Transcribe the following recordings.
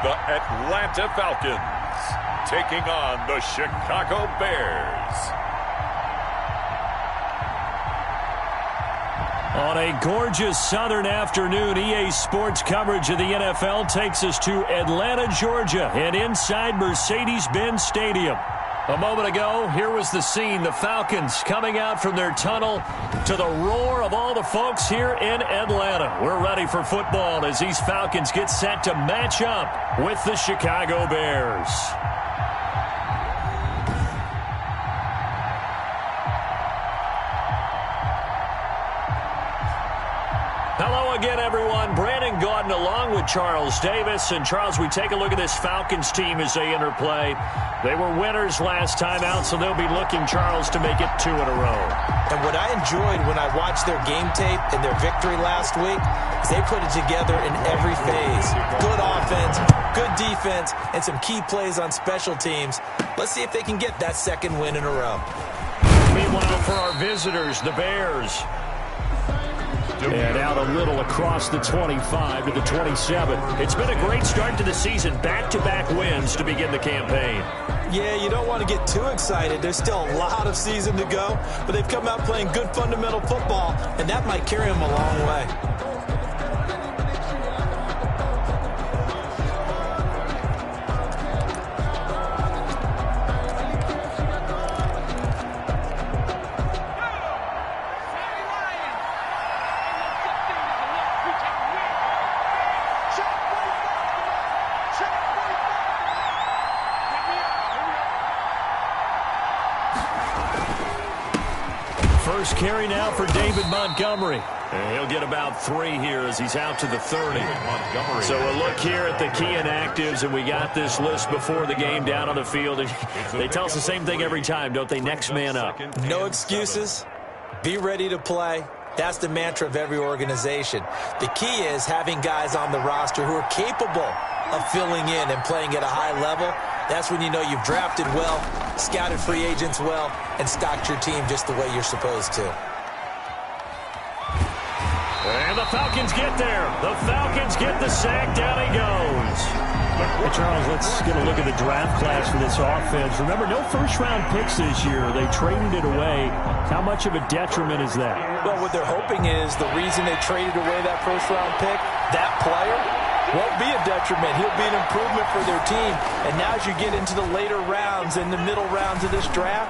the Atlanta Falcons, taking on the Chicago Bears. On a gorgeous southern afternoon, EA Sports coverage of the NFL takes us to Atlanta, Georgia, and inside Mercedes-Benz Stadium. A moment ago, here was the scene. The Falcons coming out from their tunnel to the roar of all the folks here in Atlanta. We're ready for football as these Falcons get set to match up with the Chicago Bears. Hello again, everyone. Brandon Gaudin along with Charles Davis. And, Charles, we take a look at this Falcons team as they interplay. They were winners last time out, so they'll be looking, Charles, to make it 2 in a row. And what I enjoyed when I watched their game tape and their victory last week is they put it together in every phase. Good offense, good defense, and some key plays on special teams. Let's see if they can get that second win in a row. Meanwhile, for our visitors, the Bears. And out a little across the 25 to the 27. It's been a great start to the season. Back-to-back wins to begin the campaign. Yeah, you don't want to get too excited. There's still a lot of season to go. But they've come out playing good fundamental football, and that might carry them a long way. First carry now for David Montgomery. And he'll get about 3 here as he's out to the 30. So a look here at the key inactives, and we got this list before the game down on the field. And they tell us the same thing every time, don't they? Next man up. No excuses. Be ready to play. That's the mantra of every organization. The key is having guys on the roster who are capable of filling in and playing at a high level. That's when you know you've drafted well, scouted free agents well, and stocked your team just the way you're supposed to. And the Falcons get there. The Falcons get the sack. Down he goes. Hey, Charles, let's get a look at the draft class for this offense. Remember, no first-round picks this year. They traded it away. How much of a detriment is that? Well, what they're hoping is the reason they traded away that first-round pick, that player won't be a detriment. He'll be an improvement for their team. And now as you get into the later rounds and the middle rounds of this draft,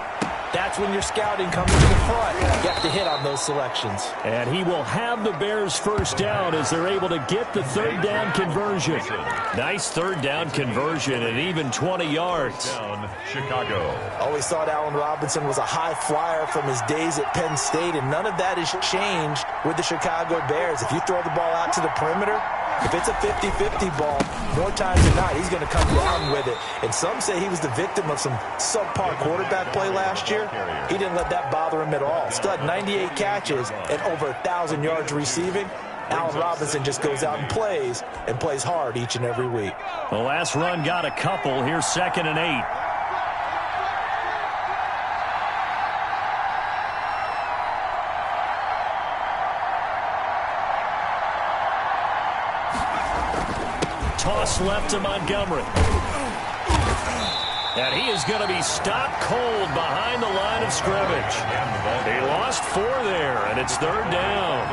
that's when your scouting comes to the front. You have to hit on those selections. And he will have the Bears first down as they're able to get the third down conversion. Nice third down conversion and even 20 yards. Chicago. Always thought Allen Robinson was a high flyer from his days at Penn State, and none of that has changed with the Chicago Bears. If you throw the ball out to the perimeter, if it's a 50-50 ball, more times than not, he's going to come down with it. And some say he was the victim of some subpar quarterback play last year. He didn't let that bother him at all. Stud 98 catches and over 1,000 yards receiving. Allen Robinson just goes out and plays hard each and every week. The last run got a couple. Here's 2nd and 8. Toss left to Montgomery. And he is going to be stopped cold behind the line of scrimmage. He lost 4 there, and it's 3rd down.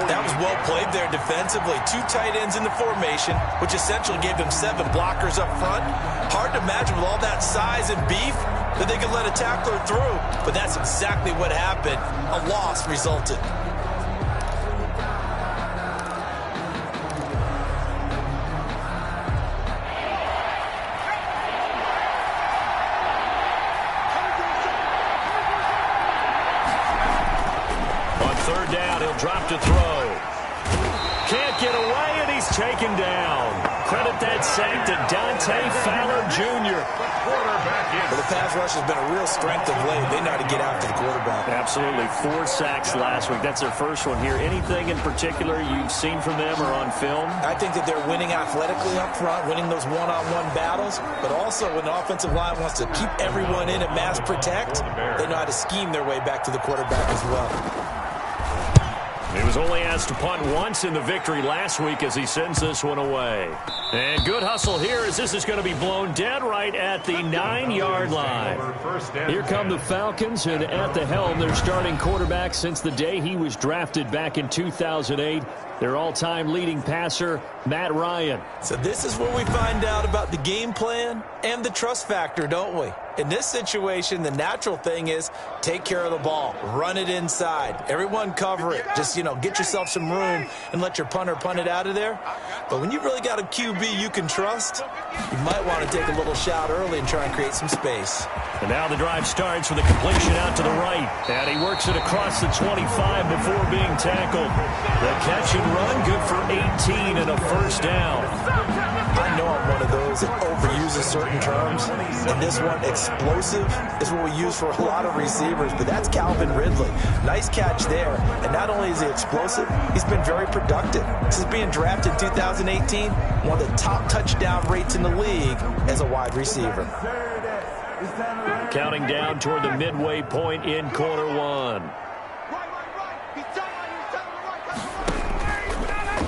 That was well played there defensively. 2 tight ends in the formation, which essentially gave them 7 blockers up front. Hard to imagine with all that size and beef that they could let a tackler through. But that's exactly what happened. A loss resulted. Drop to throw. Can't get away, and he's taken down. Credit that sack to Dante Fowler Jr. Well, the pass rush has been a real strength of late. They know how to get after the quarterback. Absolutely. 4 sacks last week. That's their first one here. Anything in particular you've seen from them or on film? I think that they're winning athletically up front, winning those one-on-one battles, but also when the offensive line wants to keep everyone in and mass protect, they know how to scheme their way back to the quarterback as well. He was only asked to punt once in the victory last week as he sends this one away. And good hustle here as this is going to be blown dead right at the 9-yard line. Here come the Falcons, and at the helm, their starting quarterback since the day he was drafted back in 2008. Their all-time leading passer, Matt Ryan. So this is where we find out about the game plan and the trust factor, don't we? In this situation, the natural thing is take care of the ball, run it inside. Everyone cover it. Just, get yourself some room and let your punter punt it out of there. But when you really got a QB you can trust, you might want to take a little shot early and try and create some space. And now the drive starts with a completion out to the right. And he works it across the 25 before being tackled. The catch and run, good for 18 and a first down. I know I'm one of those that overuses certain terms. And this one, explosive, is what we use for a lot of receivers. But that's Calvin Ridley. Nice catch there. And not only is he explosive, he's been very productive. Since being drafted in 2018, one of the top touchdown rates in the league as a wide receiver. Counting down toward the midway point in quarter one.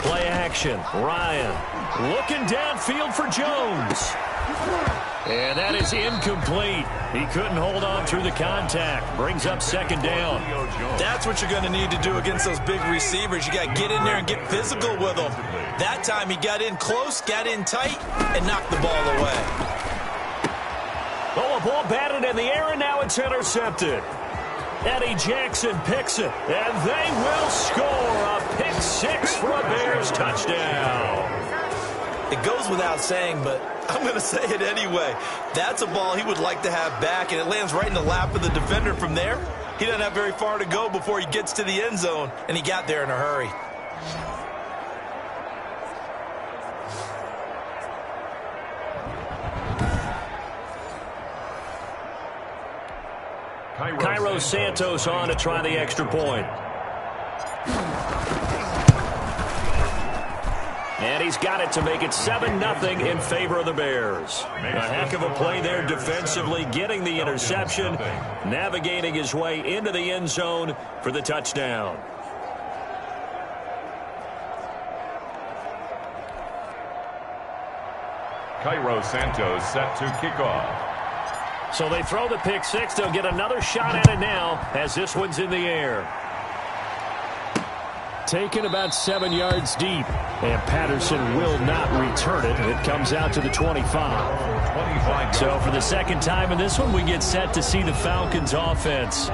Play action. Ryan looking downfield for Jones. And that is incomplete. He couldn't hold on through the contact. Brings up second down. That's what you're going to need to do against those big receivers. You got to get in there and get physical with them. That time he got in close, got in tight, and knocked the ball away. Oh, a ball batted in the air, and now it's intercepted. Eddie Jackson picks it, and they will score a pick six for a Bears touchdown. It goes without saying, but I'm going to say it anyway. That's a ball he would like to have back, and it lands right in the lap of the defender from there. He doesn't have very far to go before he gets to the end zone, and he got there in a hurry. Cairo Santos on to try the extra point. And he's got it to make it 7-0 in favor of the Bears. A heck of a play there defensively, getting the interception, navigating his way into the end zone for the touchdown. Cairo Santos set to kick off. So they throw the pick six. They'll get another shot at it now as this one's in the air. Taken about 7 yards deep. And Patterson will not return it. It comes out to the 25. So for the second time in this one, we get set to see the Falcons offense.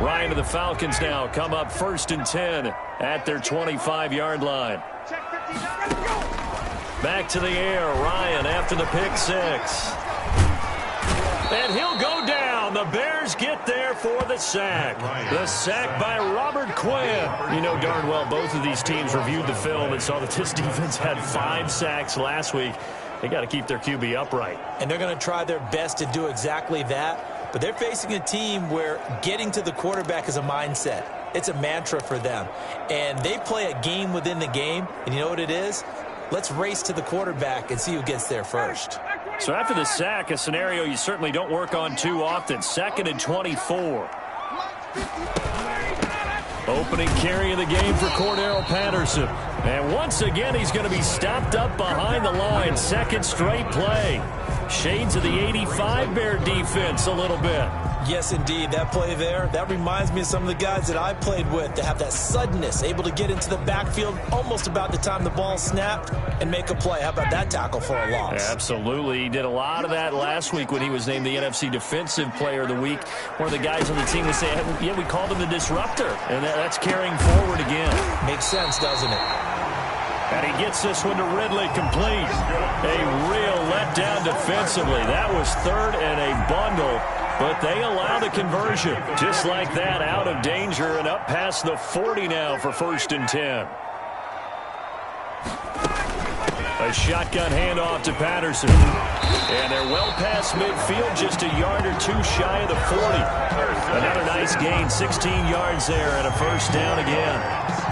Ryan of the Falcons now come up 1st and 10 at their 25-yard line. Back to the air. Ryan after the pick six. And he'll go down. The Bears get there for the sack. The sack by Robert Quinn. You know darn well both of these teams reviewed the film and saw that this defense had 5 sacks last week. They got to keep their QB upright. And they're going to try their best to do exactly that. But they're facing a team where getting to the quarterback is a mindset. It's a mantra for them. And they play a game within the game. And you know what it is? Let's race to the quarterback and see who gets there first. So after the sack, a scenario you certainly don't work on too often. 2nd and 24. Opening carry of the game for Cordero Patterson. And once again, he's going to be stopped up behind the line. Second straight play. Shades of the 85 Bear defense a little bit. Yes, indeed. That play there, that reminds me of some of the guys that I played with that have that suddenness, able to get into the backfield almost about the time the ball snapped and make a play. How about that tackle for a loss? Absolutely. He did a lot of that last week when he was named the NFC Defensive Player of the Week. One of the guys on the team would say, yeah, we called him the disruptor. And that's carrying forward again. Makes sense, doesn't it? And he gets this one to Ridley complete. A real letdown defensively. That was 3rd and a bundle. But they allow the conversion. Just like that, out of danger and up past the 40 now for 1st and 10. A shotgun handoff to Patterson. And they're well past midfield, just a yard or two shy of the 40. Another nice gain, 16 yards there and a first down again.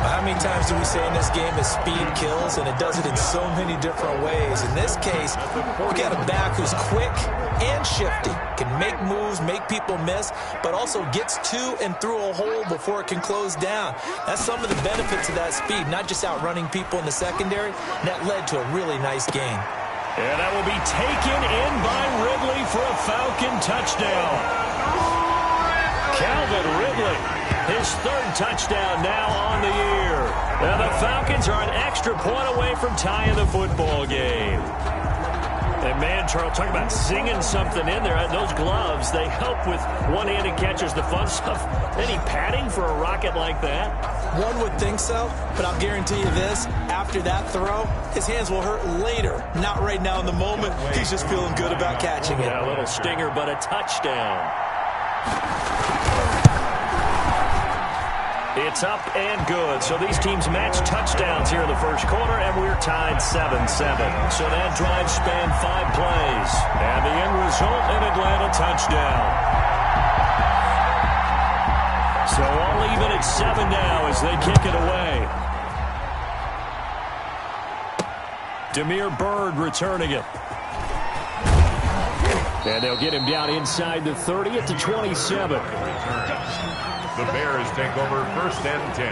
How many times do we say in this game that speed kills, and it does it in so many different ways? In this case, we got a back who's quick and shifty, can make moves, make people miss, but also gets to and through a hole before it can close down. That's some of the benefits of that speed, not just outrunning people in the secondary. And that led to a really nice gain. And that will be taken in by Ridley for a Falcon touchdown. Calvin Ridley, his third touchdown now on the year. And the Falcons are an extra point away from tying the football game. And man, Charles, talk about singing something in there. Those gloves, they help with one-handed catches, the fun stuff. Any padding for a rocket like that? One would think so, but I'll guarantee you this. After that throw, his hands will hurt later. Not right now in the moment. He's just feeling good about catching it. Yeah, a little stinger, but a touchdown. It's up and good. So these teams match touchdowns here in the first quarter, and we're tied 7-7. So that drive spanned 5 plays. And the end result, an Atlanta touchdown. So all even at 7 now as they kick it away. Damiere Byrd returning it. And they'll get him down inside the 30 at the 27. The Bears take over first and 10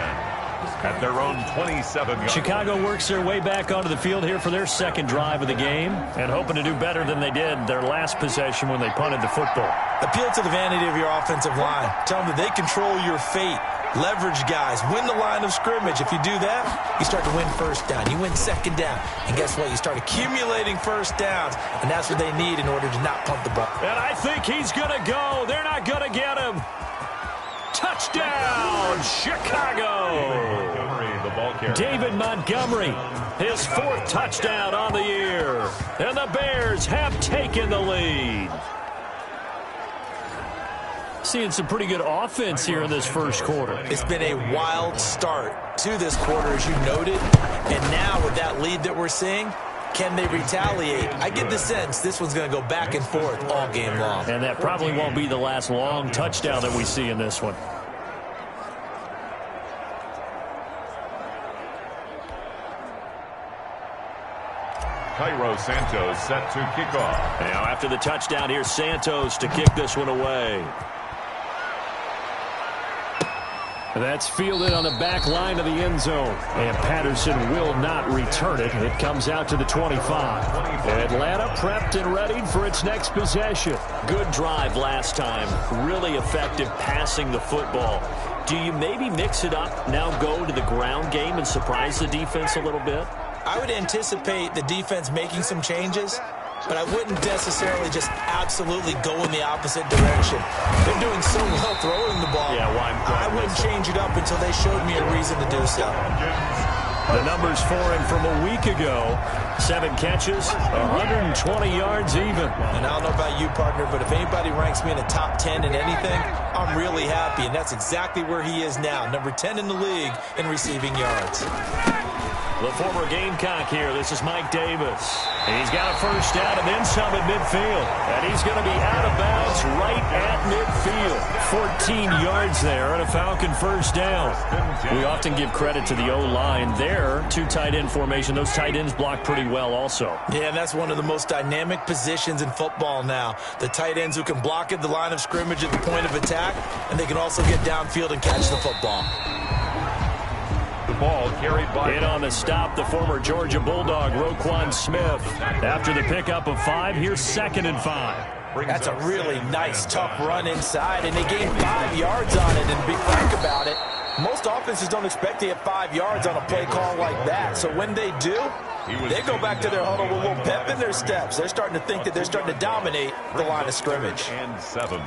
at their own 27. Chicago works their way back onto the field here for their second drive of the game and hoping to do better than they did their last possession when they punted the football. Appeal to the vanity of your offensive line. Tell them that they control your fate. Leverage guys. Win the line of scrimmage. If you do that, you start to win first down. You win second down. And guess what? You start accumulating first downs. And that's what they need in order to not punt the ball. And I think he's going to go. They're not going to get him. Touchdown, Chicago. David Montgomery, his 4th touchdown on the year. And the Bears have taken the lead. Seeing some pretty good offense here in this first quarter. It's been a wild start to this quarter, as you noted. And now with that lead that we're seeing, can they retaliate? I get the sense this one's going to go back and forth all game long. And that probably won't be the last long touchdown that we see in this one. Cairo Santos set to kick off. Now after the touchdown, here's Santos to kick this one away. That's fielded on the back line of the end zone. And Patterson will not return it. It comes out to the 25. Atlanta prepped and readied for its next possession. Good drive last time. Really effective passing the football. Do you maybe mix it up, now go to the ground game and surprise the defense a little bit? I would anticipate the defense making some changes, but I wouldn't necessarily just absolutely go in the opposite direction. They're doing so well throwing the ball. Yeah, well, I wouldn't change it up until they showed me a reason to do so. The numbers for him from a week ago. 7 catches, 120 yards even. And I don't know about you, partner, but if anybody ranks me in the top 10 in anything, I'm really happy. And that's exactly where he is now, number 10 in the league in receiving yards. The former Gamecock here. This is Mike Davis. He's got a first down and then some at midfield. And he's going to be out of bounds right at midfield. 14 yards there and a Falcon first down. We often give credit to the O-line there. 2 tight end formation. Those tight ends block pretty well also. Yeah, and that's one of the most dynamic positions in football now. The tight ends who can block at the line of scrimmage at the point of attack, and they can also get downfield and catch the football. Ball carried by. In on the stop, the former Georgia Bulldog, Roquan Smith. After the pickup of 5, here's 2nd and 5. That's a really nice, tough run inside, and they gained 5 yards on it. And to be frank about it, most offenses don't expect to get 5 yards on a play call like that. So when they do, they go back to their huddle with a little pep in their steps. They're starting to think that they're starting to dominate the line of scrimmage. And 7.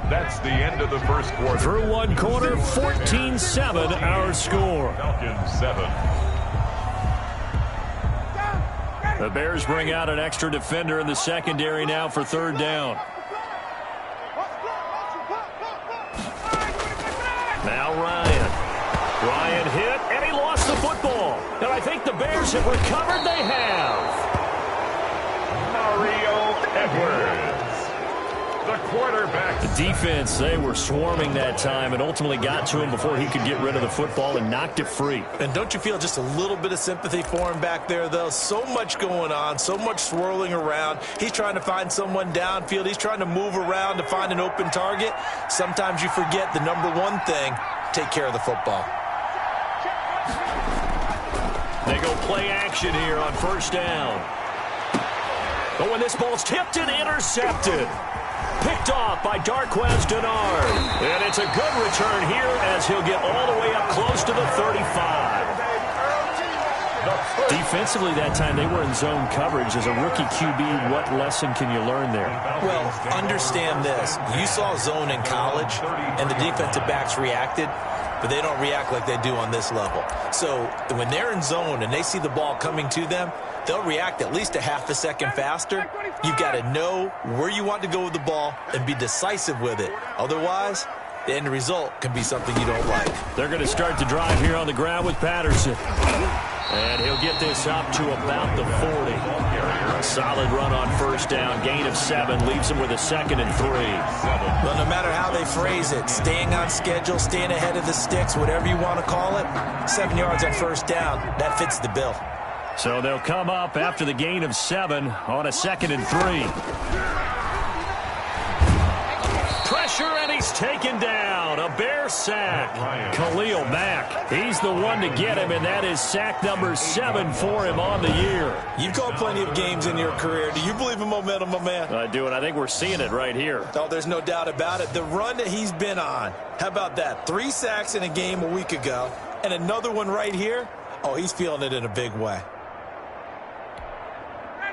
That's the end of the first quarter. Through one quarter, 14-7 our score. Falcons 7. The Bears bring out an extra defender in the secondary now for 3rd down. the football. And I think the Bears have recovered. They have. Mario Edwards, the quarterback. The defense, they were swarming that time and ultimately got to him before he could get rid of the football and knocked it free. And don't you feel just a little bit of sympathy for him back there, though? So much going on, so much swirling around. He's trying to find someone downfield. He's trying to move around to find an open target. Sometimes you forget the number one thing, take care of the football. They go play action here on first down. But when this ball's tipped and intercepted. Picked off by Darquez Denard. And it's a good return here as he'll get all the way up close to the 35. Defensively that time, they were in zone coverage. As a rookie QB, what lesson can you learn there? Well, understand this. You saw zone in college, and the defensive backs reacted, but they don't react like they do on this level. So when they're in zone and they see the ball coming to them, they'll react at least a half a second faster. You've got to know where you want to go with the ball and be decisive with it. Otherwise, the end result can be something you don't like. They're going to start the drive here on the ground with Patterson. And he'll get this up to about the 40. A solid run on first down. Gain of 7 leaves him with a 2nd and 3. Well, no matter how they phrase it, staying on schedule, staying ahead of the sticks, whatever you want to call it, 7 yards on first down, that fits the bill. So they'll come up after the gain of 7 on a 2nd and 3. Pressure, and he's taken down. A Bear sack. Khalil Mack, he's the one to get him, and that is sack number 7 for him on the year. You've called plenty of games in your career. Do you believe in momentum, my man? I do, and I think we're seeing it right here. Oh, there's no doubt about it. The run that he's been on, how about that? 3 sacks in a game a week ago, and another one right here. Oh, he's feeling it in a big way.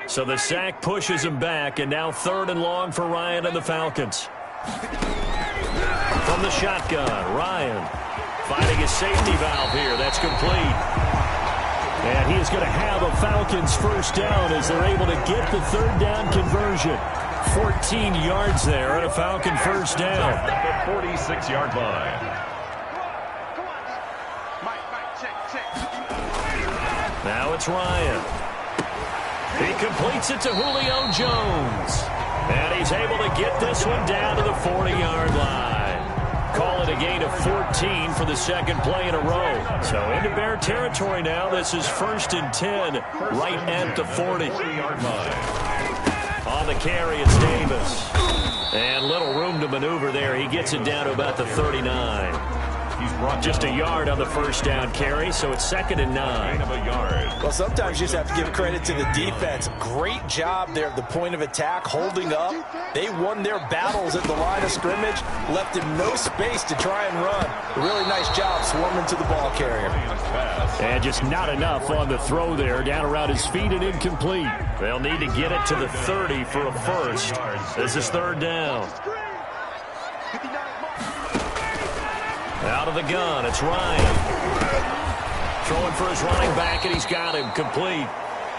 So the sack pushes him back, and now 3rd and long for Ryan and the Falcons. From the shotgun, Ryan finding his safety valve here. That's complete. And he is going to have a Falcons first down as they're able to get the 3rd down conversion. 14 yards there and a Falcon first down. At the 46-yard line. Now it's Ryan. He completes it to Julio Jones. And he's able to get this one down to the 40-yard line. Call it a gain of 14 for the 2nd play in a row. So into Bear territory now. This is 1st and 10 right at the 40-yard line. On the carry, it's Davis. And little room to maneuver there. He gets it down to about the 39. He's brought just a yard on the first down carry, so it's 2nd and 9. Well, sometimes you just have to give credit to the defense. Great job there at the point of attack, holding up. They won their battles at the line of scrimmage, left him no space to try and run. A really nice job swarming to the ball carrier. And just not enough on the throw there, down around his feet and incomplete. They'll need to get it to the 30 for a first. This is 3rd down. Out of the gun, it's Ryan. Throwing for his running back, and he's got him complete.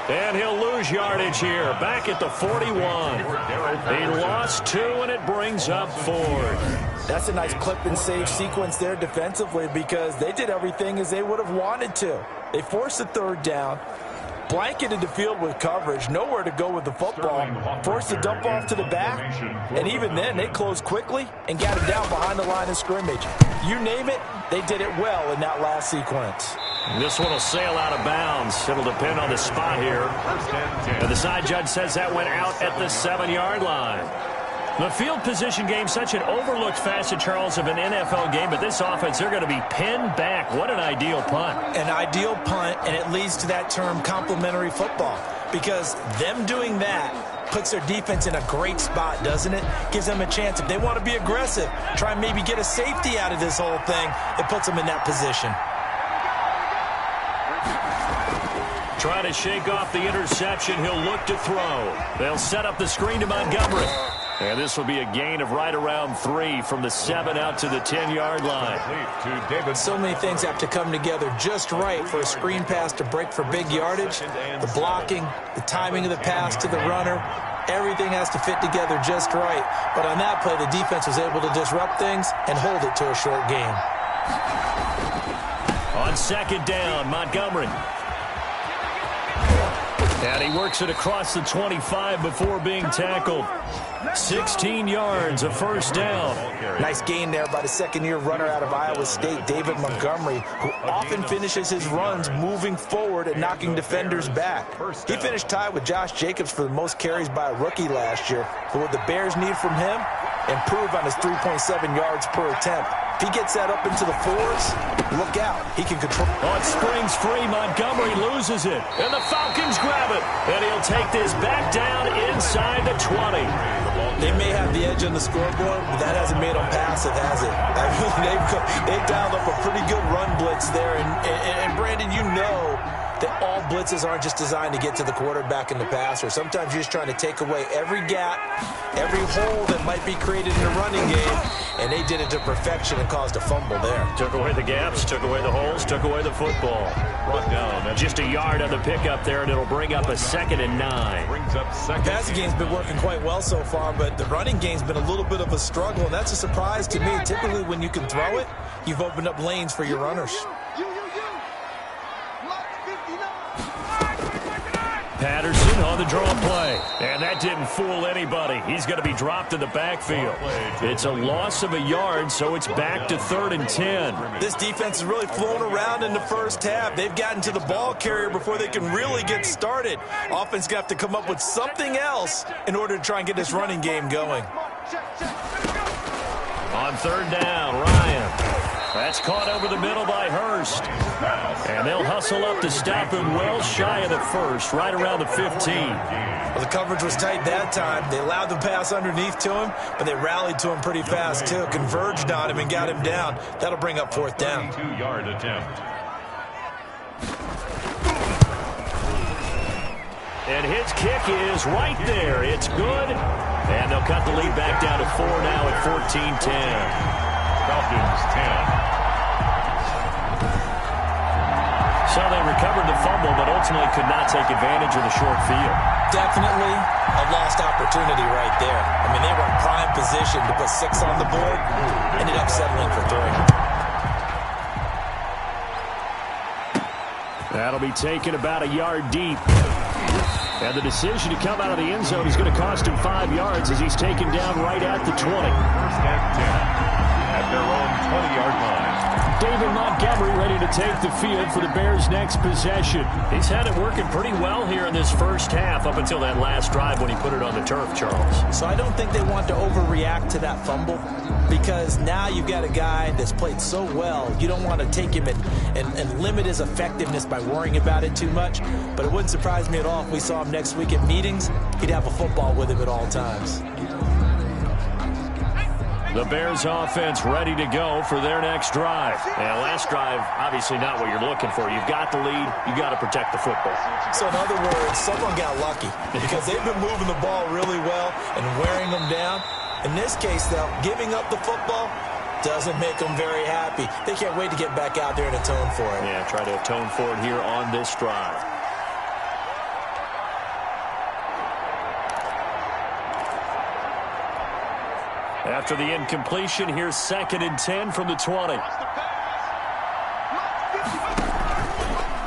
And he'll lose yardage here, back at the 41. He lost 2, and it brings up 4th. That's a nice clip and save sequence there defensively because they did everything as they would have wanted to. They forced the 3rd down, blanketed the field with coverage, nowhere to go with the football, forced to dump off to the back, and even then they closed quickly and got him down behind the line of scrimmage. You name it, they did it well in that last sequence. This one will sail out of bounds. It'll depend on the spot here. And the side judge says that went out at the 7-yard line. The field position game, such an overlooked facet, Charles, of an NFL game, but this offense, they're going to be pinned back. What an ideal punt. An ideal punt, and it leads to that term complementary football, because them doing that puts their defense in a great spot, doesn't it? Gives them a chance. If they want to be aggressive, try and maybe get a safety out of this whole thing, it puts them in that position. Trying to shake off the interception. He'll look to throw. They'll set up the screen to Montgomery. And this will be a gain of right around 3 from the 7 out to the 10-yard line. So many things have to come together just right for a screen pass to break for big yardage. The blocking, the timing of the pass to the runner, everything has to fit together just right. But on that play, the defense was able to disrupt things and hold it to a short gain. On second down, Montgomery. And he works it across the 25 before being tackled. 16 yards, a first down. Nice gain there by the second-year runner out of Iowa State, David Montgomery, who often finishes his runs moving forward and knocking defenders back. He finished tied with Josh Jacobs for the most carries by a rookie last year. But what the Bears need from him, improve on his 3.7 yards per attempt. If he gets that up into the 4s, look out. He can control. On springs free, Montgomery loses it. And the Falcons grab it. And he'll take this back down inside the 20. They may have the edge on the scoreboard, but that hasn't made them passive, has it? I mean, they've dialed up a pretty good run blitz there. And Brandon, you know that all blitzes aren't just designed to get to the quarterback and the passer. Sometimes you're just trying to take away every gap, every hole that might be created in the running game, and they did it to perfection and caused a fumble there. Took away the gaps, took away the holes, took away the football. Brought down. Just a yard on the pickup there, and it'll bring up a 2nd and 9. The passing game's been working quite well so far, but the running game's been a little bit of a struggle, and that's a surprise to me. Typically, when you can throw it, you've opened up lanes for your runners. Patterson on the draw play. And that didn't fool anybody. He's going to be dropped in the backfield. It's a loss of a yard, so it's back to 3rd and 10. This defense is really flown around in the first half. They've gotten to the ball carrier before they can really get started. Offense got to come up with something else in order to try and get this running game going. On 3rd down, Ryan. That's caught over the middle by Hurst. And they'll hustle up to stop him well shy of the 1st, right around the 15. Well, the coverage was tight that time. They allowed the pass underneath to him, but they rallied to him pretty fast, too. Converged on him and got him down. That'll bring up 4th down. 2-yard attempt. And his kick is right there. It's good. And they'll cut the lead back down to 4 now at 14-10. Falcons 10. So they recovered the fumble, but ultimately could not take advantage of the short field. Definitely a lost opportunity right there. I mean, they were in prime position to put 6 on the board. Ended up settling for 3. That'll be taken about a yard deep. And the decision to come out of the end zone is going to cost him 5 yards as he's taken down right at the 20. 1st and 10. At their own 20-yard line. David Montgomery ready to take the field for the Bears' next possession. He's had it working pretty well here in this first half up until that last drive when he put it on the turf, Charles. So I don't think they want to overreact to that fumble because now you've got a guy that's played so well. You don't want to take him and limit his effectiveness by worrying about it too much. But it wouldn't surprise me at all if we saw him next week at meetings. He'd have a football with him at all times. The Bears offense ready to go for their next drive. And last drive, obviously not what you're looking for. You've got the lead. You've got to protect the football. So in other words, someone got lucky because they've been moving the ball really well and wearing them down. In this case, though, giving up the football doesn't make them very happy. They can't wait to get back out there and atone for it. Yeah, try to atone for it here on this drive. After the incompletion, here's 2nd and 10 from the 20.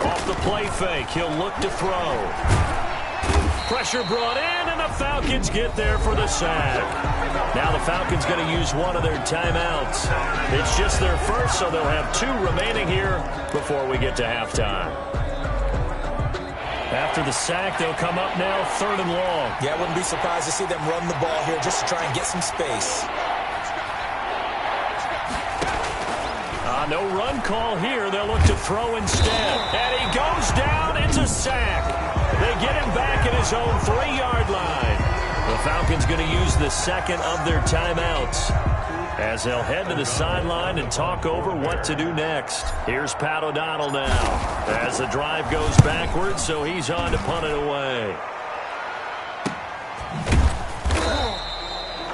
Off the play fake, he'll look to throw. Pressure brought in, and the Falcons get there for the sack. Now the Falcons going to use one of their timeouts. It's just their first, so they'll have 2 remaining here before we get to halftime. After the sack, they'll come up now 3rd and long. Yeah, I wouldn't be surprised to see them run the ball here just to try and get some space. No run call here. They'll look to throw instead. And he goes down. It's a sack. They get him back at his own 3-yard line. The Falcons going to use the 2nd of their timeouts as they'll head to the sideline and talk over what to do next. Here's Pat O'Donnell now as the drive goes backwards, so he's on to punt it away.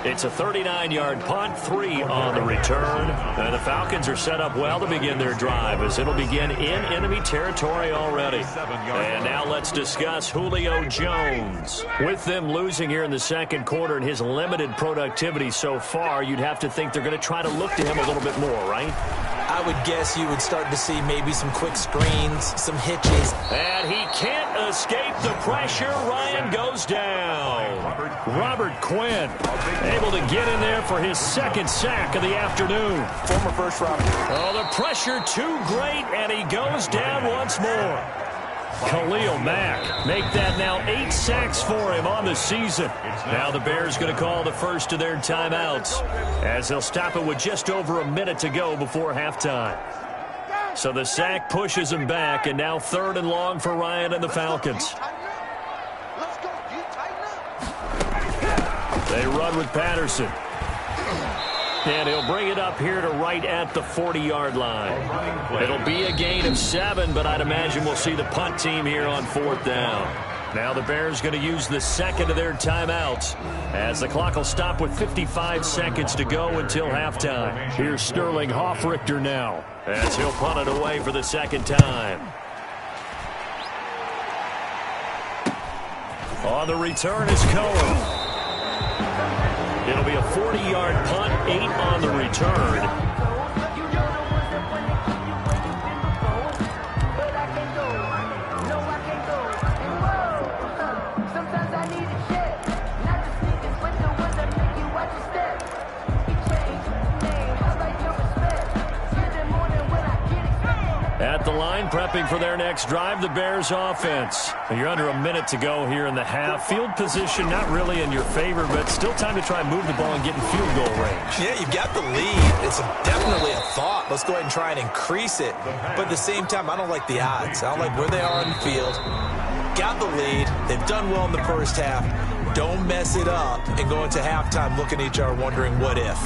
It's a 39-yard punt, 3 on the return. And the Falcons are set up well to begin their drive as it'll begin in enemy territory already. And now let's discuss Julio Jones. With them losing here in the second quarter and his limited productivity so far, you'd have to think they're going to try to look to him a little bit more, right? I would guess you would start to see maybe some quick screens, some hitches. And he can't escape the pressure. Ryan goes down. Robert Quinn able to get in there for his second sack of the afternoon. Former first rounder. Oh, the pressure too great, and he goes down once more. Khalil Mack make that now 8 sacks for him on the season. Now the Bears going to call the first of their timeouts as they'll stop it with just over a minute to go before halftime. So the sack pushes him back, and now 3rd and long for Ryan and the Falcons. They run with Patterson. And he'll bring it up here to right at the 40-yard line. It'll be a gain of 7, but I'd imagine we'll see the punt team here on 4th down. Now the Bears going to use the second of their timeouts as the clock will stop with 55 seconds to go until halftime. Here's Sterling Hoffrichter now as he'll punt it away for the second time. On the return is Cohen. It'll be a 40-yard punt, 8 on the return. At the line, prepping for their next drive, the Bears offense. You're under a minute to go here in the half. Field position not really in your favor, but still time to try and move the ball and get in field goal range. Yeah, you've got the lead. It's definitely a thought. Let's go ahead and try and increase it. But at the same time, I don't like the odds. I don't like where they are on the field. Got the lead. They've done well in the first half. Don't mess it up and go into halftime looking at each other wondering what if.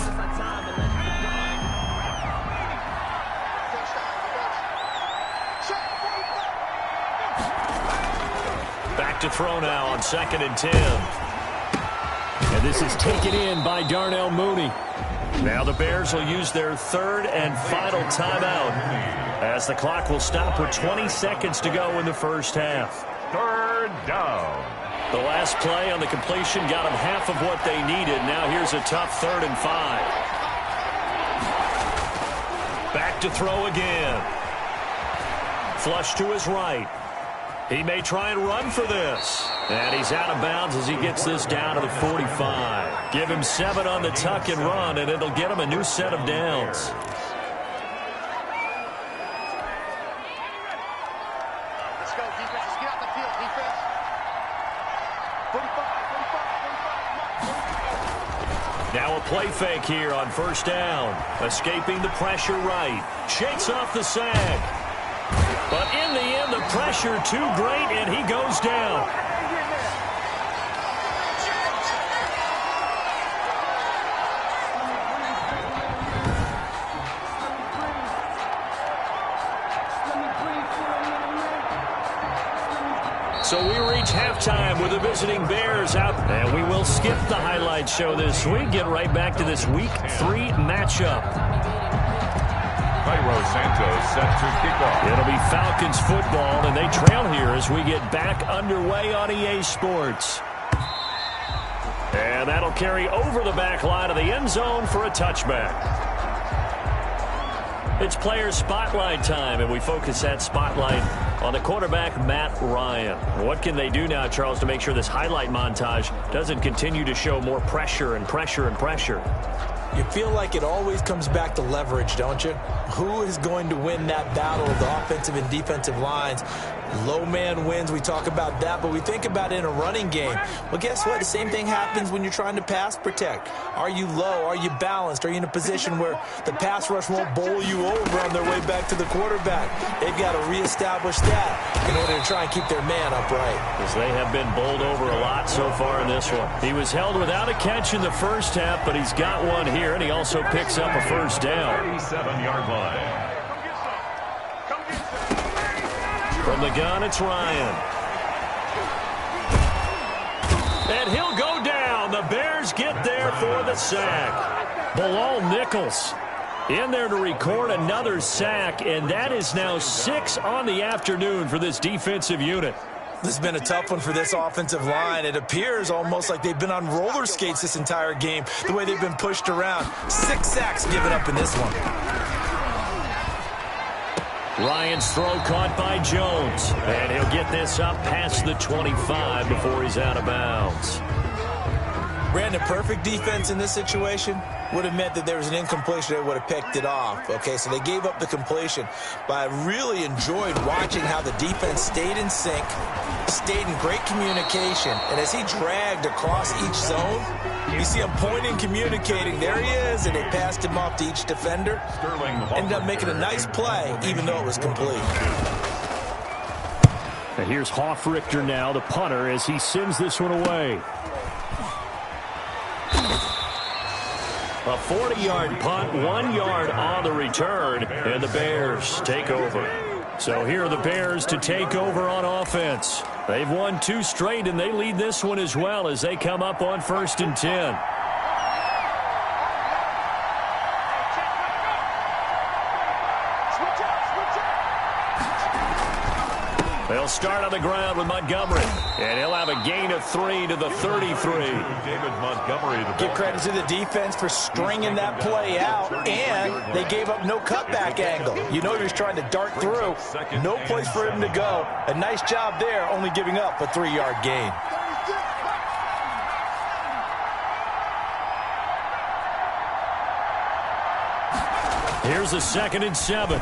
To throw now on 2nd and 10. And this is taken in by Darnell Mooney. Now the Bears will use their 3rd and final timeout as the clock will stop with 20 seconds to go in the first half. 3rd down. The last play on the completion got them half of what they needed. Now here's a tough 3rd and 5. Back to throw again. Flush to his right. He may try and run for this. And he's out of bounds as he gets this down to the 45. Give him 7 on the tuck and run, and it'll get him a new set of downs. Let's go, defense. Let's get out the field, defense. 45. Now a play fake here on 1st down. Escaping the pressure right. Shakes off the sag. But in the end, the pressure too great, and he goes down. So we reach halftime with the visiting Bears out. And we will skip the highlight show this week. Get right back to this Week 3 matchup. Cairo Santos set to kick off. It'll be Falcons football, and they trail here as we get back underway on EA Sports. And that'll carry over the back line of the end zone for a touchback. It's player spotlight time, and we focus that spotlight on the quarterback, Matt Ryan. What can they do now, Charles, to make sure this highlight montage doesn't continue to show more pressure and pressure and pressure? You feel like it always comes back to leverage, don't you? Who is going to win that battle of the offensive and defensive lines? Low man wins. We talk about that, but we think about it in a running game. Well, guess what? The same thing happens when you're trying to pass protect. Are you low? Are you balanced? Are you in a position where the pass rush won't bowl you over on their way back to the quarterback? They've got to reestablish that in order to try and keep their man upright. Because they have been bowled over a lot so far in this one. He was held without a catch in the first half, but he's got one here, and he also picks up a 1st down. 37-yard line. From the gun, it's Ryan. And he'll go down. The Bears get there for the sack. Bilal Nichols in there to record another sack, and that is now 6 on the afternoon for this defensive unit. This has been a tough one for this offensive line. It appears almost like they've been on roller skates this entire game, the way they've been pushed around. 6 sacks given up in this one. Ryan's throw caught by Jones. And he'll get this up past the 25 before he's out of bounds. Brandon, perfect defense in this situation would have meant that there was an incompletion. They would have picked it off. Okay, so they gave up the completion. But I really enjoyed watching how the defense stayed in sync, stayed in great communication. And as he dragged across each zone, you see him pointing, communicating. There he is, and they passed him off to each defender. Ended up making a nice play, even though it was complete. And here's Hoffrichter now, the punter, as he sends this one away. A 40-yard punt, 1 yard on the return, and the Bears take over. So here are the Bears to take over on offense. They've won 2 straight, and they lead this one as well as they come up on 1st and 10. They'll start on the ground with Montgomery, and he'll have a gain of 3 to the 33. David Montgomery. Give credit to the defense for stringing that play out, and they gave up no cutback angle. You know he was trying to dart through. No place for him to go. A nice job there, only giving up a 3-yard gain. Here's a 2nd and 7.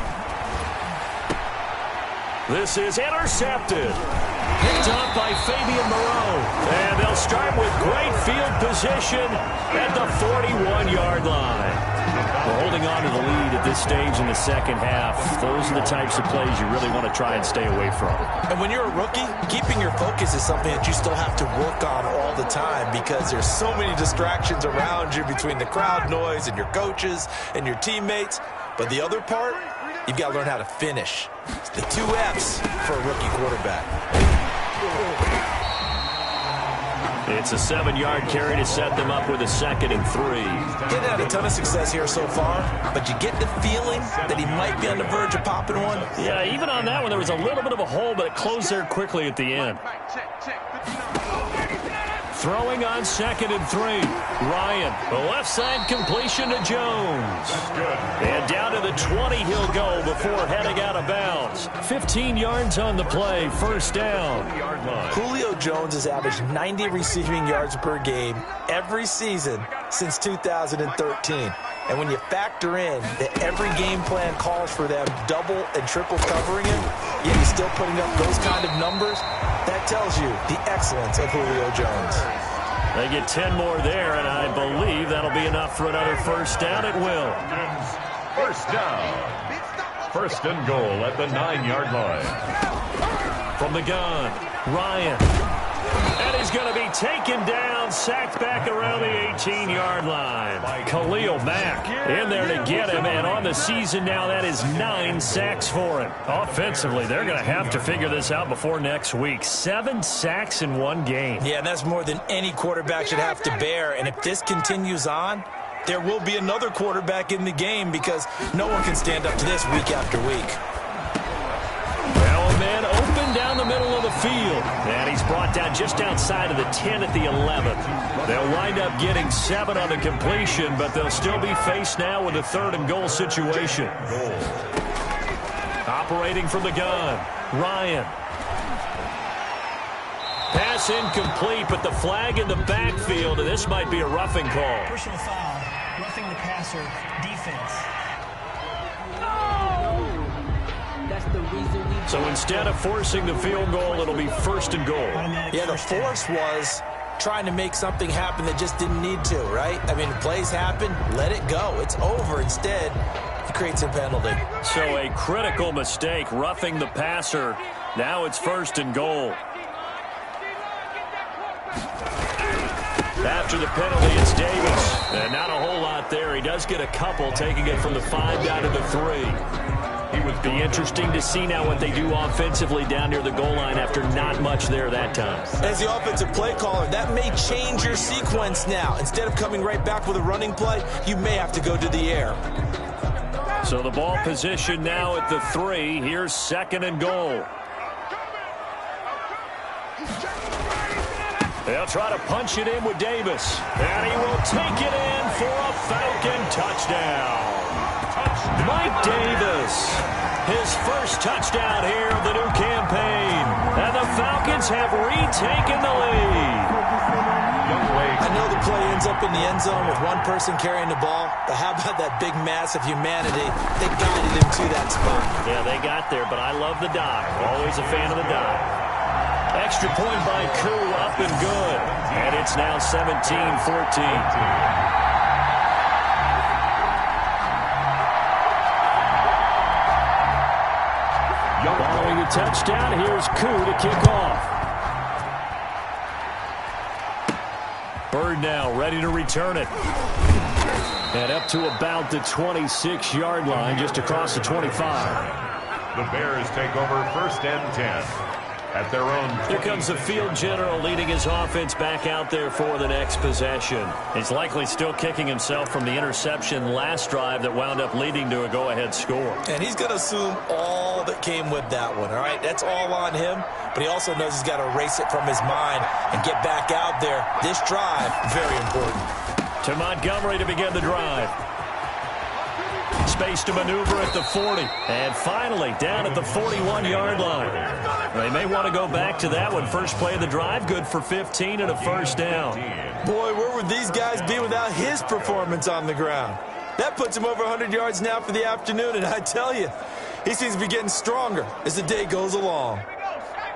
This is intercepted. Picked up by Fabian Moreau. And they'll start with great field position at the 41-yard line. We're holding on to the lead at this stage in the second half. Those are the types of plays you really want to try and stay away from. And when you're a rookie, keeping your focus is something that you still have to work on all the time because there's so many distractions around you between the crowd noise and your coaches and your teammates. But the other part, you've got to learn how to finish. It's the 2 F's for a rookie quarterback. It's a 7-yard carry to set them up with a 2nd and 3. Didn't have a ton of success here so far, but you get the feeling that he might be on the verge of popping one. Yeah, even on that one, there was a little bit of a hole, but it closed there quickly at the end. Throwing on 2nd and 3. Ryan, the left side completion to Jones. And down to the 20 he'll go before heading out of bounds. 15 yards on the play, 1st down. Julio Jones has averaged 90 receiving yards per game every season since 2013. And when you factor in that every game plan calls for them double and triple covering him, yet he's still putting up those kind of numbers, that tells you the excellence of Julio Jones. They get 10 more there, and I believe that'll be enough for another 1st down. It will. 1st down. 1st and goal at the 9-yard line. From the gun, Ryan. And he's going to be taken down, sacked back around the 18-yard line. Khalil Mack in there to get him, and on the season now, that is 9 sacks for him. Offensively, they're going to have to figure this out before next week. 7 sacks in 1 game. Yeah, and that's more than any quarterback should have to bear, and if this continues on, there will be another quarterback in the game because no one can stand up to this week after week. Now a man open down the middle of the field. And he's brought down just outside of the 10 at the 11th. They'll wind up getting 7 on the completion, but they'll still be faced now with a 3rd and goal situation. Operating from the gun, Ryan. Pass incomplete, but the flag in the backfield, and this might be a roughing call. Personal foul, roughing the passer, defense. So instead of forcing the field goal, it'll be 1st and goal. Yeah, the force was trying to make something happen that just didn't need to, right? I mean, plays happen, let it go. It's over. Instead, he creates a penalty. So a critical mistake, roughing the passer. Now it's 1st and goal. After the penalty, it's Davis. And not a whole lot there. He does get a couple, taking it from the 5 down to the 3. It would be interesting to see now what they do offensively down near the goal line after not much there that time. As the offensive play caller, that may change your sequence now. Instead of coming right back with a running play, you may have to go to the air. So the ball position now at the 3. Here's 2nd and goal. They'll try to punch it in with Davis. And he will take it in for a Falcon touchdown. Mike Davis. his first touchdown here of the new campaign. And the Falcons have retaken the lead. I know the play ends up in the end zone with one person carrying the ball, but how about that big mass of humanity? They guided him to that spot. Yeah, they got there, but I love the dive. Always a fan of the dive. Extra point by Koo, up and good. And it's now 17-14. Following the touchdown, here's Koo to kick off. Bird now ready to return it. And up to about the 26-yard line, just across the 25. The Bears take over first and 10 at their own. Here comes the field general leading his offense back out there for the next possession. He's likely still kicking himself from the interception last drive that wound up leading to a go-ahead score. And he's going to assume all that came with that one, all right? That's all on him, but he also knows he's got to erase it from his mind and get back out there. This drive, very important. To Montgomery to begin the drive. Space to maneuver at the 40. And finally, down at the 41-yard line. They may want to go back to that one. First play of the drive, good for 15 and a first down. Boy, where would these guys be without his performance on the ground? That puts him over 100 yards now for the afternoon, and I tell you, he seems to be getting stronger as the day goes along.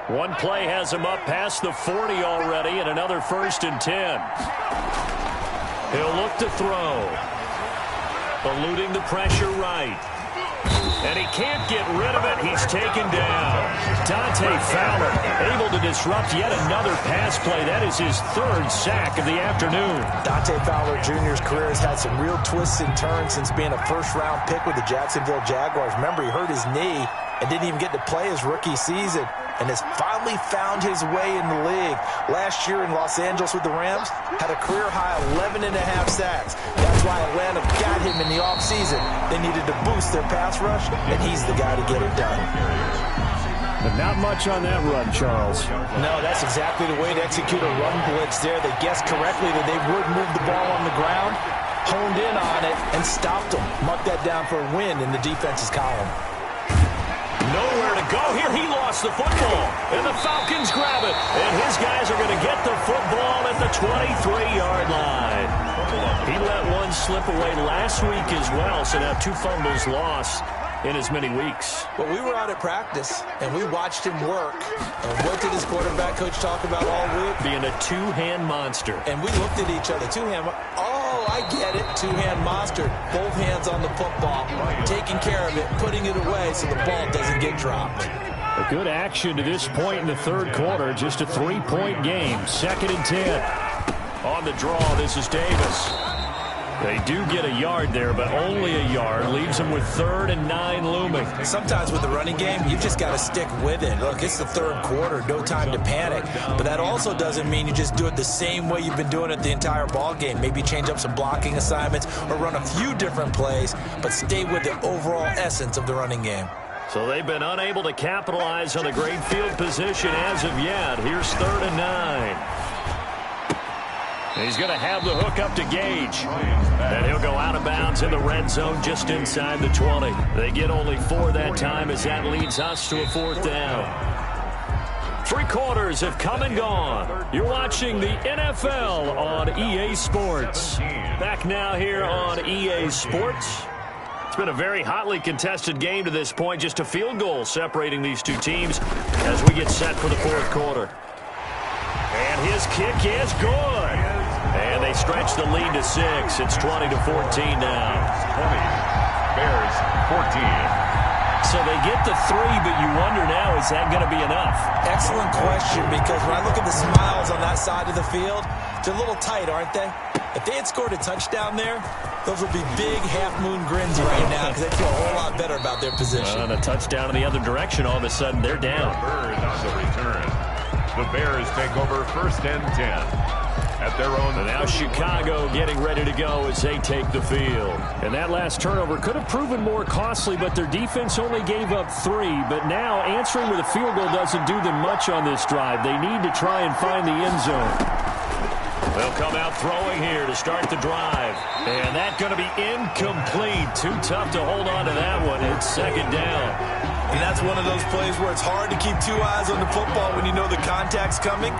One play has him up past the 40 already, and another first and 10. He'll look to throw. Eluding the pressure right. And he can't get rid of it. He's taken down. Dante Fowler able to disrupt yet another pass play. That is his third sack of the afternoon. Dante Fowler Jr.'s career has had some real twists and turns since being a first-round pick with the Jacksonville Jaguars. Remember, he hurt his knee and didn't even get to play his rookie season, and has finally found his way in the league. Last year in Los Angeles with the Rams, had a career-high 11.5 sacks. That's why Atlanta got him in the offseason. They needed to boost their pass rush, and he's the guy to get it done. But not much on that run, Charles. No, that's exactly the way to execute a run blitz there. They guessed correctly that they would move the ball on the ground, honed in on it, and stopped them. Mark that down for a win in the defense's column. Nowhere to go here. He lost the football, and the Falcons grab it. And his guys are going to get the football at the 23-yard line. He let one slip away last week as well, so now 2 fumbles lost in as many weeks. Well, we were out at practice, and we watched him work. And what did his quarterback coach talk about all week? Being a two-hand monster. And we looked at each other. Two-hand. Oh, I get it. Two-hand monster. Both hands on the football, taking care of it, putting it away so the ball doesn't get dropped. A good action to this point in the third quarter. Just a 3-point game. 2nd and 10. On the draw, this is Davis. They do get a yard there, but only a yard. Leaves them with 3rd and 9 looming. Sometimes with the running game, you've just got to stick with it. Look, it's the third quarter, no time to panic. But that also doesn't mean you just do it the same way you've been doing it the entire ball game. Maybe change up some blocking assignments or run a few different plays, but stay with the overall essence of the running game. So they've been unable to capitalize on the great field position as of yet. Here's 3rd and 9. He's going to have the hook up to Gage. And he'll go out of bounds in the red zone just inside the 20. They get only 4 that time as that leads us to a 4th down. 3 quarters have come and gone. You're watching the NFL on EA Sports. Back now here on EA Sports. It's been a very hotly contested game to this point. Just a field goal separating these two teams as we get set for the 4th quarter. And his kick is good. And they stretch the lead to 6. It's 20-14 now. 20. Bears 14. So they get the 3, but you wonder now, is that going to be enough? Excellent question, because when I look at the smiles on that side of the field, they're a little tight, aren't they? If they had scored a touchdown there, those would be big half-moon grins right now because they feel a whole lot better about their position. And a touchdown in the other direction, all of a sudden they're down. Bird on the return. The Bears take over 1st and 10. At their own. And now Chicago getting ready to go as they take the field. And that last turnover could have proven more costly, but their defense only gave up 3. But now answering with a field goal doesn't do them much on this drive. They need to try and find the end zone. They'll come out throwing here to start the drive. And that's going to be incomplete. Too tough to hold on to that one. It's 2nd down. And that's one of those plays where it's hard to keep two eyes on the football when you know the contact's coming,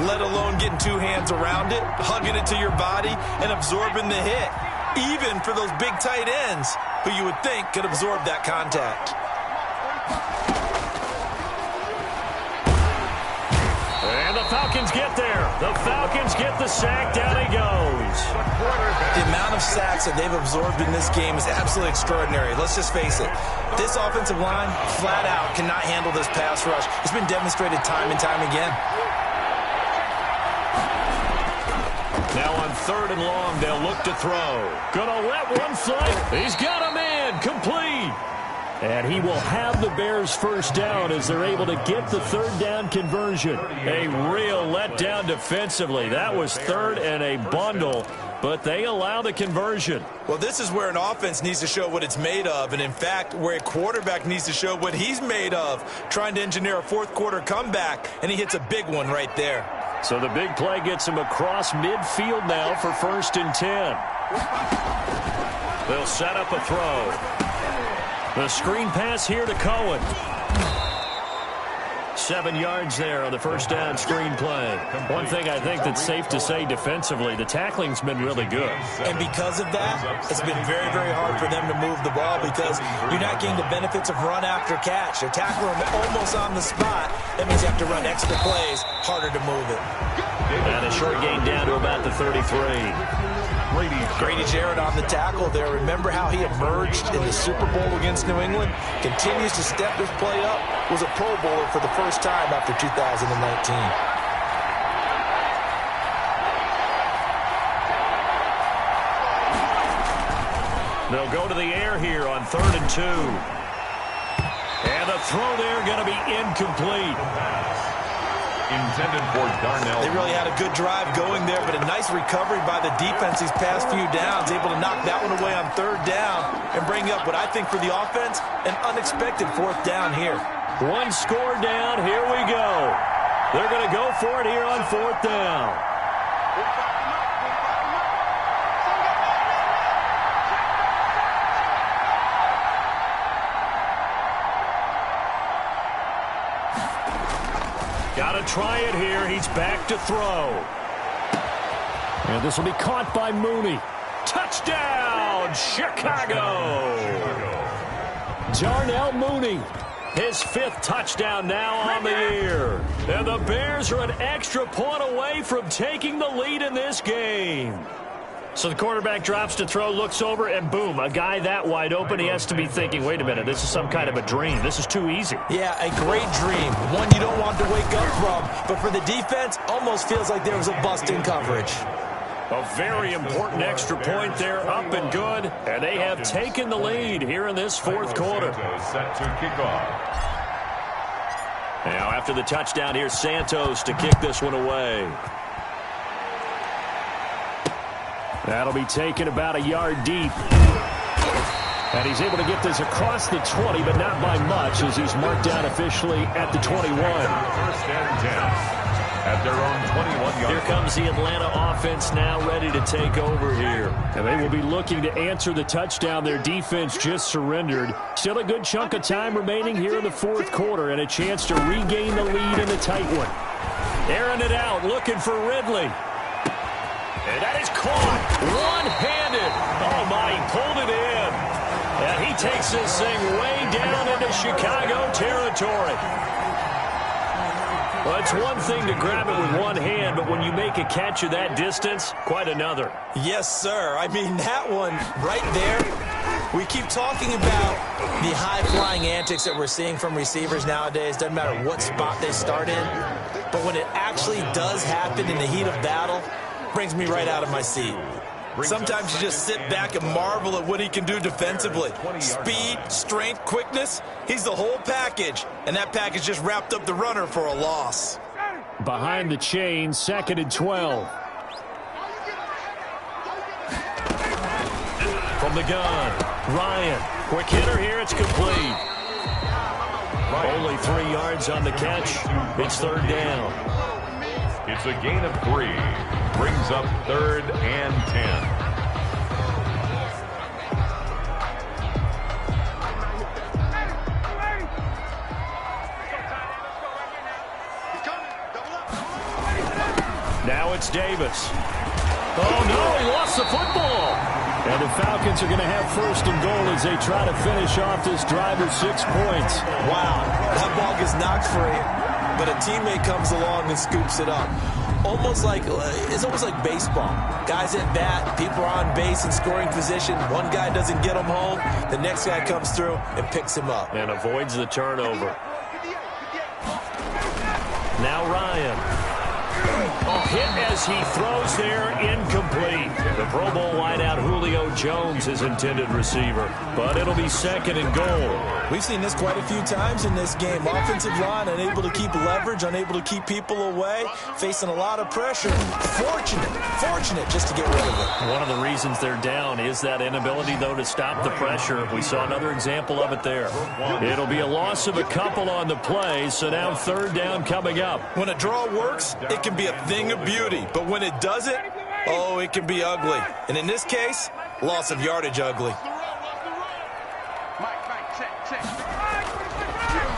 let alone getting two hands around it, hugging it to your body, and absorbing the hit, even for those big tight ends who you would think could absorb that contact. And the Falcons get there. The Falcons get the sack. Down he goes. The amount of sacks that they've absorbed in this game is absolutely extraordinary. Let's just face it. This offensive line, flat out, cannot handle this pass rush. It's been demonstrated time and time again. Now on 3rd and long, they'll look to throw. Gonna let one fly. He's got a man. Complete. And he will have the Bears first down as they're able to get the 3rd down conversion. A real letdown defensively. That was 3rd and a bundle, but they allow the conversion. Well, this is where an offense needs to show what it's made of, and in fact, where a quarterback needs to show what he's made of, trying to engineer a 4th quarter comeback, and he hits a big one right there. So the big play gets him across midfield now for 1st and 10. They'll set up a throw. The screen pass here to Cohen. 7 yards there on the 1st down screen play. One thing I think that's safe to say defensively, the tackling's been really good. And because of that, it's been very, very hard for them to move the ball because you're not getting the benefits of run after catch. They're tackling them almost on the spot. That means you have to run extra plays, harder to move it. And a short gain down to about the 33. Grady Jarrett on the tackle there. Remember how he emerged in the Super Bowl against New England? Continues to step his play up. Was a Pro Bowler for the first time after 2019. They'll go to the air here on 3rd and 2. And the throw there going to be incomplete. Intended for Darnell. They really had a good drive going there, but a nice recovery by the defense these past few downs, able to knock that one away on 3rd down and bring up what I think for the offense, an unexpected 4th down here. One score down. Here we go. They're going to go for it here on 4th down. Got to try it here. He's back to throw. And this will be caught by Mooney. Touchdown, Chicago. Darnell Mooney, his 5th touchdown now on the year. And the Bears are an extra point away from taking the lead in this game. So the quarterback drops to throw, looks over, and boom, a guy that wide open, he has to be thinking, wait a minute, this is some kind of a dream. This is too easy. Yeah, a great dream. One you don't want to wake up from. But for the defense, almost feels like there was a bust in coverage. A very important extra point there, up and good. And they have taken the lead here in this 4th quarter. Set to kick off. Now after the touchdown, here's Santos to kick this one away. That'll be taken about a yard deep. And he's able to get this across the 20, but not by much, as he's marked down officially at the 21. 1st and 10. At their own 21-yard. Here comes the Atlanta offense now ready to take over here. And they will be looking to answer the touchdown their defense just surrendered. Still a good chunk of time remaining here in the 4th quarter and a chance to regain the lead in the tight one. Airing it out, looking for Ridley. And that is caught one-handed. Oh, my, he pulled it in. And he takes this thing way down into Chicago territory. Well, it's one thing to grab it with one hand, but when you make a catch of that distance, quite another. Yes, sir. I mean, that one right there, we keep talking about the high-flying antics that we're seeing from receivers nowadays. Doesn't matter what spot they start in. But when it actually does happen in the heat of battle, brings me right out of my seat. Sometimes you just sit back and marvel at what he can do defensively. Speed, strength, quickness, he's the whole package. And that package just wrapped up the runner for a loss. Behind the chain, 2nd and 12. From the gun, Ryan. Quick hitter here, it's complete. Only 3 yards on the catch. It's 3rd down. It's a gain of 3. Brings up 3rd and 10. Davis. Oh, no, he lost the football. And the Falcons are going to have first and goal as they try to finish off this drive with 6 points. Wow, that ball gets knocked free, but a teammate comes along and scoops it up. It's almost like baseball. Guys at bat, people are on base in scoring position. One guy doesn't get him home. The next guy comes through and picks him up. And avoids the turnover. Now Ryan. Hit as he throws there, incomplete. The Pro Bowl wideout Julio Jones is intended receiver, but it'll be second and goal. We've seen this quite a few times in this game. Offensive line unable to keep leverage, unable to keep people away, facing a lot of pressure. Fortunate just to get rid of it. One of the reasons they're down is that inability, though, to stop the pressure. We saw another example of it there. It'll be a loss of a couple on the play, so now third down coming up. When a draw works, it can be a thing of beauty, but when it doesn't, oh, it can be ugly. And in this case, loss of yardage ugly.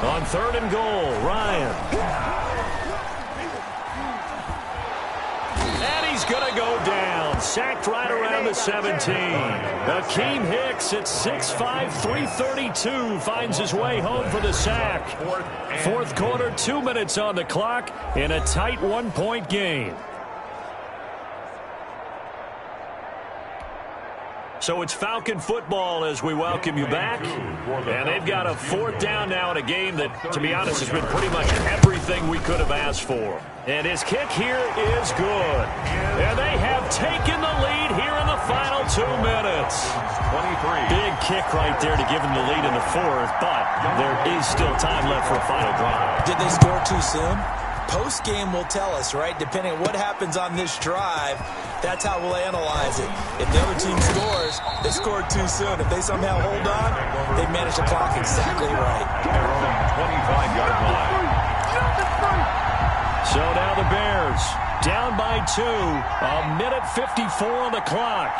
On third and goal, Ryan. And he's going to go down. Sacked right around the 17. Akeem Hicks at 6'5", 332 finds his way home for the sack. Fourth quarter, 2 minutes on the clock in a tight 1-point game. So it's Falcon football as we welcome you back. And they've got a fourth down now in a game that, to be honest, has been pretty much everything we could have asked for. And his kick here is good. And they have taken the lead here in the final 2 minutes. 23. Big kick right there to give them the lead in the fourth, but there is still time left for a final drive. Did they score too soon? Post-game will tell us, right? Depending on what happens on this drive, that's how we'll analyze it. If the other team scores, they scored too soon. If they somehow hold on, they manage the clock exactly right. 25-yard line. So now the Bears down by 2, a minute 54 on the clock.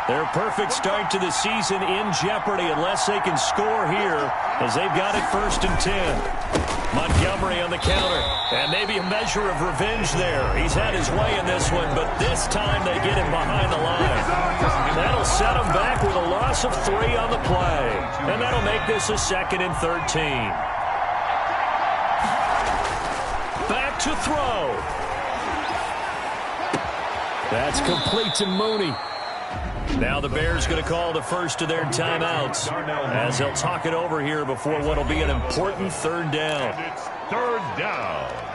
Their perfect start to the season in jeopardy unless they can score here as they've got it first and 10. Montgomery on the counter, and maybe a measure of revenge there. He's had his way in this one, but this time they get him behind the line. That'll set him back with a loss of 3 on the play, and that'll make this a 2nd and 13. Back to throw. That's complete to Mooney. Now the Bears going to call the first of their timeouts as they'll talk it over here before what will be an important third down. It's third down.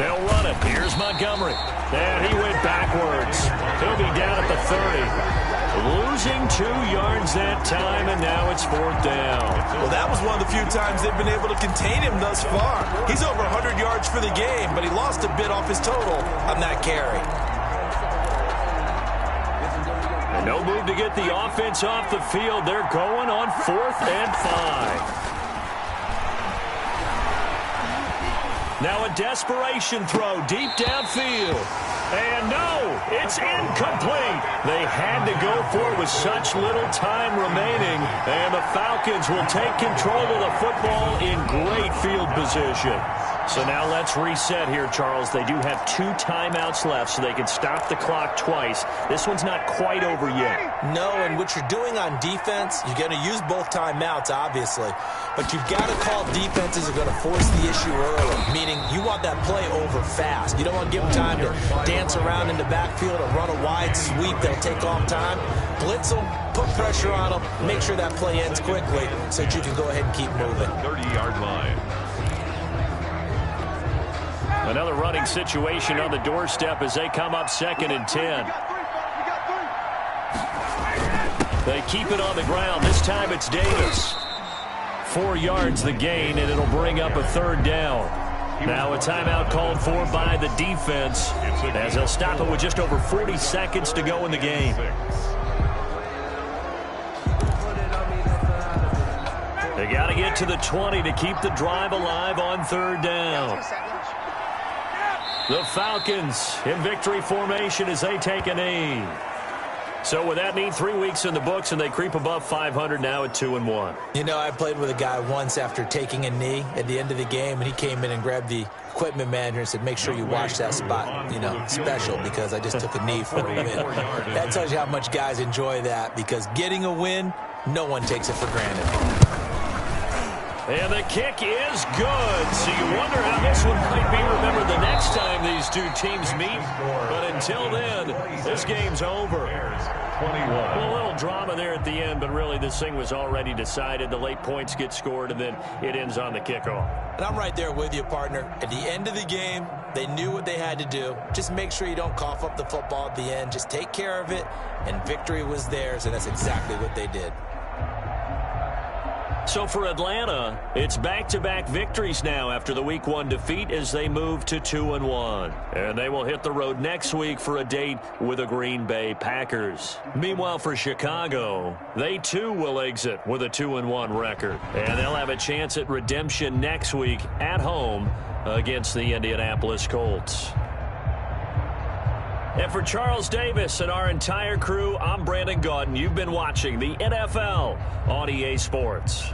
They'll run it. Here's Montgomery. And he went backwards. He'll be down at the 30. Losing 2 yards that time, and now it's fourth down. Well, that was one of the few times they've been able to contain him thus far. He's over 100 yards for the game, but he lost a bit off his total on that carry. And no move to get the offense off the field. They're going on 4th and 5. Now a desperation throw deep downfield. And no, it's incomplete. They had to go for it with such little time remaining. And the Falcons will take control of the football in great field position. So now let's reset here, Charles. They do have 2 timeouts left, so they can stop the clock twice. This one's not quite over yet. No, and what you're doing on defense, you're going to use both timeouts, obviously. But you've got to call defenses are going to force the issue early, meaning you want that play over fast. You don't want to give them time to dance around in the backfield or run a wide sweep that'll take off time. Blitz them, put pressure on them, make sure that play ends quickly so that you can go ahead and keep moving. 30-yard line. Another running situation on the doorstep as they come up 2nd and 10. They keep it on the ground. This time it's Davis. 4 yards the gain, and it'll bring up a third down. Now a timeout called for by the defense as they'll stop it with just over 40 seconds to go in the game. They got to get to the 20 to keep the drive alive on third down. The Falcons in victory formation as they take a knee. So with that knee, 3 weeks in the books, and they creep above 500 now at 2-1. You know, I played with a guy once after taking a knee at the end of the game, and he came in and grabbed the equipment manager and said, make sure you watch that spot, special, because I just took a knee for a win. That tells you how much guys enjoy that, because getting a win, no one takes it for granted. And the kick is good. So you wonder how this one might be remembered the next time these two teams meet. But until then, this game's over. Well, a little drama there at the end, but really this thing was already decided. The late points get scored, and then it ends on the kickoff. And I'm right there with you, partner. At the end of the game, they knew what they had to do. Just make sure you don't cough up the football at the end. Just take care of it, and victory was theirs, and that's exactly what they did. So for Atlanta, it's back-to-back victories now after the Week 1 defeat as they move to 2-1. And they will hit the road next week for a date with the Green Bay Packers. Meanwhile, for Chicago, they too will exit with a 2-1 record. And they'll have a chance at redemption next week at home against the Indianapolis Colts. And for Charles Davis and our entire crew, I'm Brandon Gaudin. You've been watching the NFL on EA Sports.